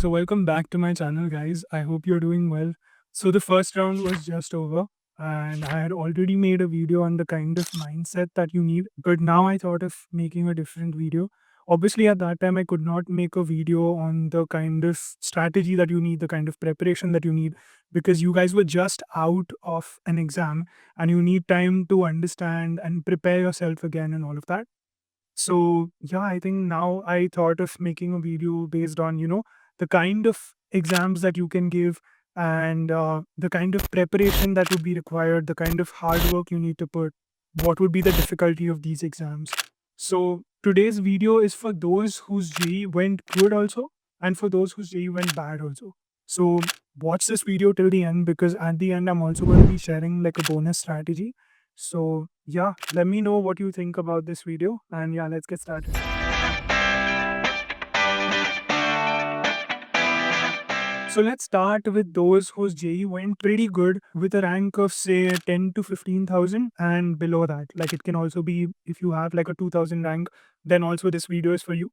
So welcome back to my channel, guys. I hope you're doing well. So the first round was just over, and I had already made a video on the kind of mindset that you need, but now I thought of making a different video. Obviously, at that time I could not make a video on the kind of strategy that you need, the kind of preparation that you need, because you guys were just out of an exam and you need time to understand and prepare yourself again and all of that. So yeah, I think now I thought of making a video based on, the kind of exams that you can give, and the kind of preparation that would be required, the kind of hard work you need to put, what would be the difficulty of these exams. So today's video is for those whose JEE went good also, and for those whose JEE went bad also. So watch this video till the end, because at the end I'm also going to be sharing like a bonus strategy. So yeah, let me know what you think about this video, and yeah, let's get started. So let's start with those whose JEE went pretty good with a rank of say 10 to 15,000 and below that. Like it can also be if you have like a 2,000 rank, then also this video is for you.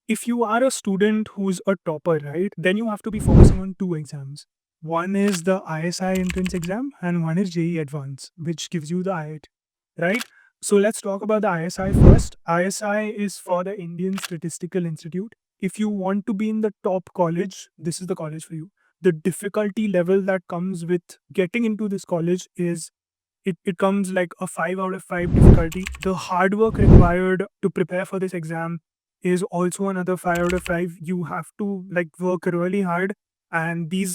If you are a student who's a topper, right, then you have to be focusing on two exams. One is the ISI entrance exam and one is JEE Advanced, which gives you the IIT, right? So let's talk about the ISI first. ISI is for the Indian Statistical Institute. If you want to be in the top college, this is the college for you. The difficulty level that comes with getting into this college is it comes like a 5 out of 5 difficulty. The hard work required to prepare for this exam is also another 5 out of 5. You have to like work really hard, and the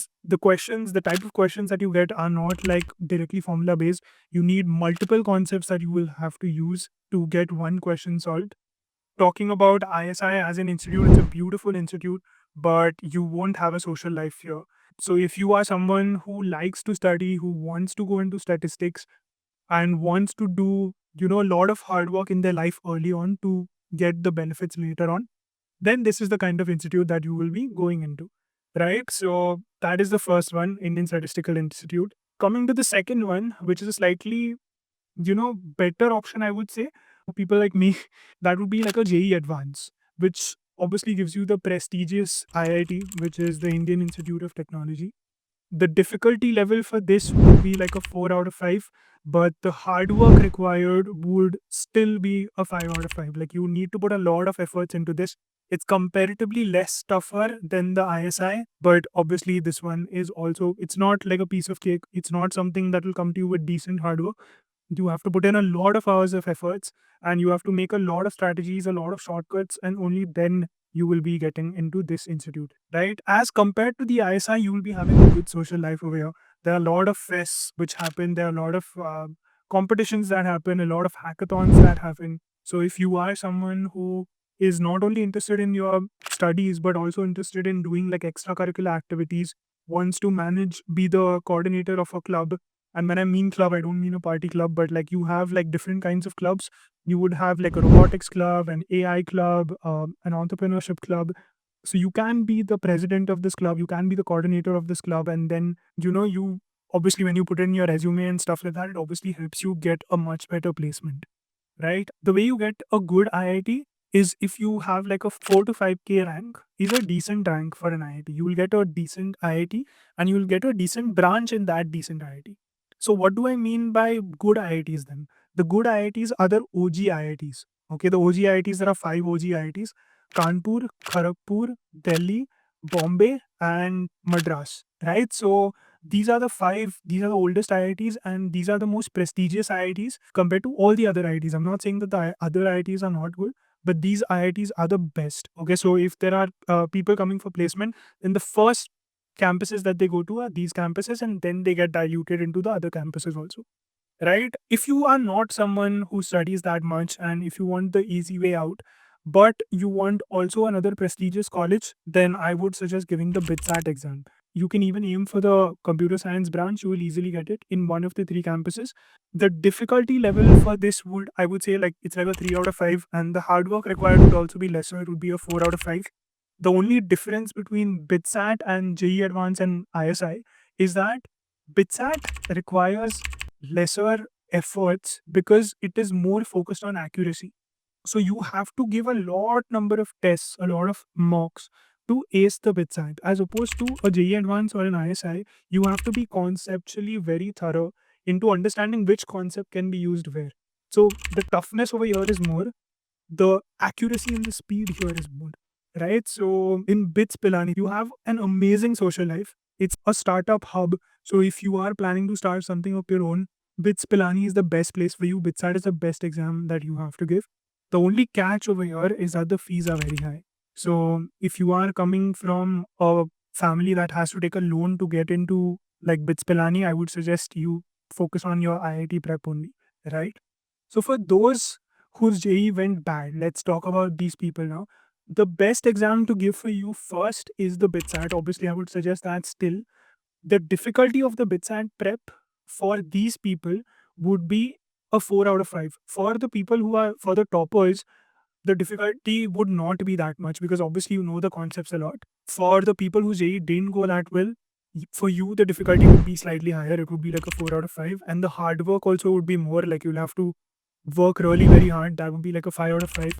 type of questions that you get are not like directly formula based. You need multiple concepts that you will have to use to get one question solved. Talking about ISI as an institute, it's a beautiful institute, but you won't have a social life here. So if you are someone who likes to study, who wants to go into statistics, and wants to do, a lot of hard work in their life early on to get the benefits later on, then this is the kind of institute that you will be going into, right? So that is the first one, Indian Statistical Institute. Coming to the second one, which is a slightly, better option, I would say, for people like me, that would be like a JEE Advance, which obviously gives you the prestigious IIT, which is the Indian Institute of Technology. The difficulty level for this would be like a 4 out of 5, but the hard work required would still be a 5 out of 5. Like you need to put a lot of efforts into this. It's comparatively less tougher than the ISI, but obviously this one is also, it's not like a piece of cake. It's not something that will come to you with decent hard work. You have to put in a lot of hours of efforts, and you have to make a lot of strategies, a lot of shortcuts, and only then you will be getting into this institute, right? As compared to the ISI, you will be having a good social life over here. There are a lot of fests which happen. There are a lot of competitions that happen, a lot of hackathons that happen. So if you are someone who is not only interested in your studies, but also interested in doing like extracurricular activities, wants to manage, be the coordinator of a club. And when I mean club, I don't mean a party club, but like you have like different kinds of clubs. You would have like a robotics club, an AI club, an entrepreneurship club. So you can be the president of this club, you can be the coordinator of this club, and then you obviously, when you put in your resume and stuff like that, it obviously helps you get a much better placement, right? The way you get a good IIT is if you have like a 4 to 5K rank is a decent rank for an IIT. You will get a decent IIT, and you will get a decent branch in that decent IIT. So what do I mean by good IITs then? The good IITs are the OG IITs. Okay, the OG IITs, there are 5 OG IITs: Kanpur, Kharagpur, Delhi, Bombay, and Madras, right? So these are the oldest IITs, and these are the most prestigious IITs compared to all the other IITs. I'm not saying that the other IITs are not good, but these IITs are the best. Okay, so if there are people coming for placement, then the first campuses that they go to are these campuses, and then they get diluted into the other campuses also, right? If you are not someone who studies that much, and if you want the easy way out, but you want also another prestigious college, then I would suggest giving the BITSAT exam. You can even aim for the computer science branch. You will easily get it in one of the 3 campuses. The difficulty level for this would, I would say, like it's like a 3 out of 5, and the hard work required would also be lesser. It would be a 4 out of 5. The only difference between BITSAT and JEE Advanced and ISI is that BITSAT requires lesser efforts because it is more focused on accuracy. So you have to give a lot number of tests, a lot of mocks, to ace the BITSAT. As opposed to a JEE Advanced or an ISI, you have to be conceptually very thorough into understanding which concept can be used where. So the toughness over here is more, the accuracy and the speed here is more, right? So in BITS Pilani, you have an amazing social life. It's a startup hub. So if you are planning to start something of your own, BITS Pilani is the best place for you. BITSAT is the best exam that you have to give. The only catch over here is that the fees are very high. So if you are coming from a family that has to take a loan to get into like BITS Pilani, I would suggest you focus on your IIT prep only, right? So for those whose JEE went bad, let's talk about these people now. The best exam to give for you first is the BITSAT. Obviously, I would suggest that still. The difficulty of the BITSAT prep for these people would be a 4 out of 5. For the people who are, for the toppers, the difficulty would not be that much because obviously you know the concepts a lot. For the people whose JEE didn't go that well, for you the difficulty would be slightly higher. It would be like a 4 out of 5. And the hard work also would be more, like you'll have to work really very hard. That would be like a 5 out of 5.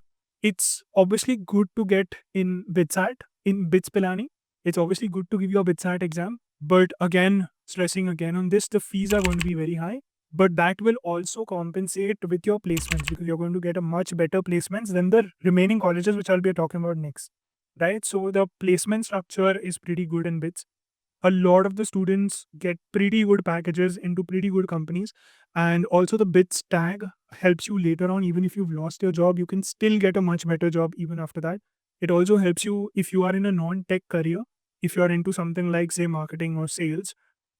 It's obviously good to get in BITSAT, in BITS Pilani. It's obviously good to give your BITSAT exam. But again, stressing again on this, the fees are going to be very high. But that will also compensate with your placements because you're going to get a much better placements than the remaining colleges, which I'll be talking about next. Right? So the placement structure is pretty good in BITS. A lot of the students get pretty good packages into pretty good companies, and also the BITS tag helps you later on. Even if you've lost your job, you can still get a much better job even after that. It also helps you if you are in a non-tech career, if you are into something like say marketing or sales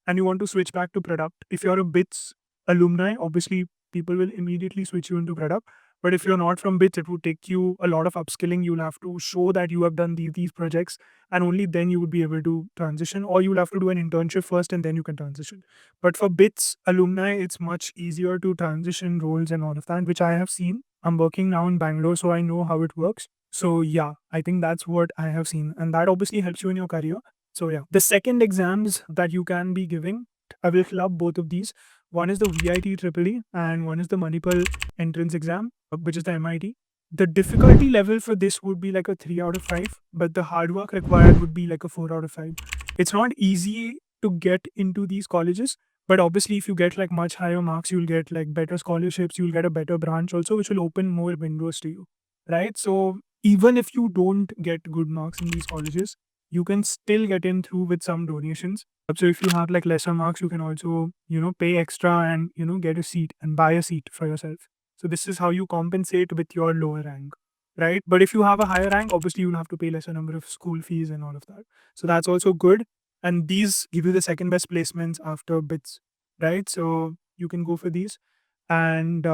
and you want to switch back to product. If you're a BITS alumni, obviously people will immediately switch you into product. But if you're not from BITS, it would take you a lot of upskilling. You'll have to show that you have done these projects, and only then you would be able to transition, or you'll have to do an internship first and then you can transition. But for BITS alumni, it's much easier to transition roles and all of that, which I have seen. I'm working now in Bangalore, so I know how it works. So yeah, I think that's what I have seen, and that obviously helps you in your career. So yeah, the second exams that you can be giving, I will club both of these. One is the VIT Triple E and one is the Manipal entrance exam, which is the MIT. The difficulty level for this would be like a 3 out of 5, but the hard work required would be like a 4 out of 5. It's not easy to get into these colleges, but obviously if you get like much higher marks, you'll get like better scholarships, you'll get a better branch also, which will open more windows to you, right? So even if you don't get good marks in these colleges, you can still get in through with some donations. So if you have like lesser marks, you can also, pay extra and, get a seat and buy a seat for yourself. So this is how you compensate with your lower rank, right? But if you have a higher rank, obviously you'll have to pay lesser number of school fees and all of that. So that's also good. And these give you the second best placements after BITS, right? So you can go for these. And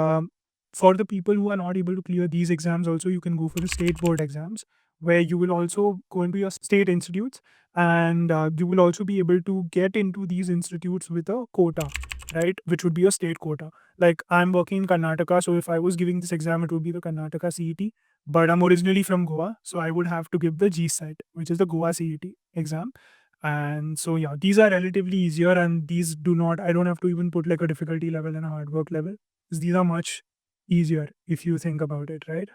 for the people who are not able to clear these exams, also you can go for the state board exams, where you will also go into your state institutes, and you will also be able to get into these institutes with a quota, right? Which would be a state quota. Like I'm working in Karnataka, so if I was giving this exam, it would be the Karnataka CET. But I'm originally from Goa, so I would have to give the GSET, which is the Goa CET exam. And so yeah, these are relatively easier, and these do not. I don't have to even put like a difficulty level and a hard work level. These are much easier if you think about it, right?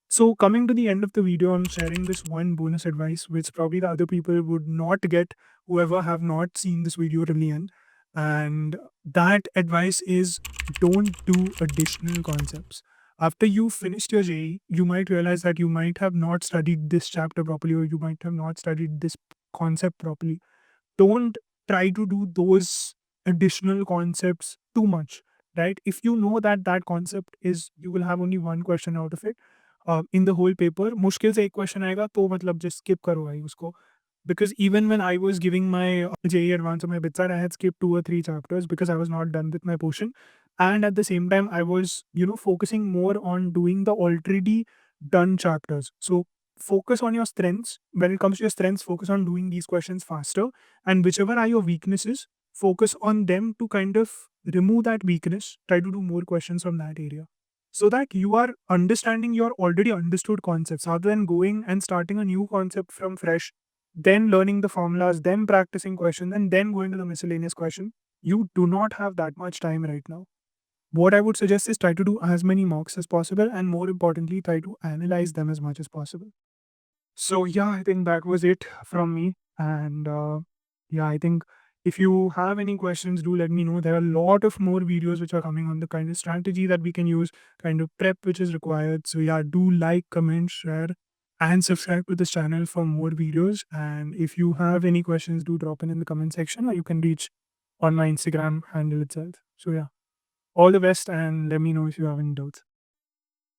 So coming to the end of the video, I'm sharing this one bonus advice, which probably the other people would not get, whoever have not seen this video till the end. And that advice is, don't do additional concepts. After you finished your JEE, you might realize that you might have not studied this chapter properly, or you might have not studied this concept properly. Don't try to do those additional concepts too much, right? If you know that that concept is, you will have only one question out of it in the whole paper, मुश्किल से एक question आएगा तो मतलब just skip करो भाई उसको. Because even when I was giving my JEE Advanced or my BITSAT, I had skipped 2 or 3 chapters because I was not done with my portion. And at the same time, I was, focusing more on doing the already done chapters. So focus on your strengths. When it comes to your strengths, focus on doing these questions faster. And whichever are your weaknesses, focus on them to kind of remove that weakness. Try to do more questions from that area, so that you are understanding your already understood concepts rather than going and starting a new concept from fresh, then learning the formulas, then practicing questions, and then going to the miscellaneous question. You do not have that much time right now. What I would suggest is try to do as many mocks as possible, and more importantly, try to analyze them as much as possible. So yeah, I think that was it from me. And yeah, I think if you have any questions, do let me know. There are a lot of more videos which are coming on the kind of strategy that we can use, kind of prep which is required. So yeah, do like, comment, share, and subscribe to this channel for more videos. And if you have any questions, do drop in the comment section, or you can reach on my Instagram handle itself. So yeah, all the best, and let me know if you have any doubts.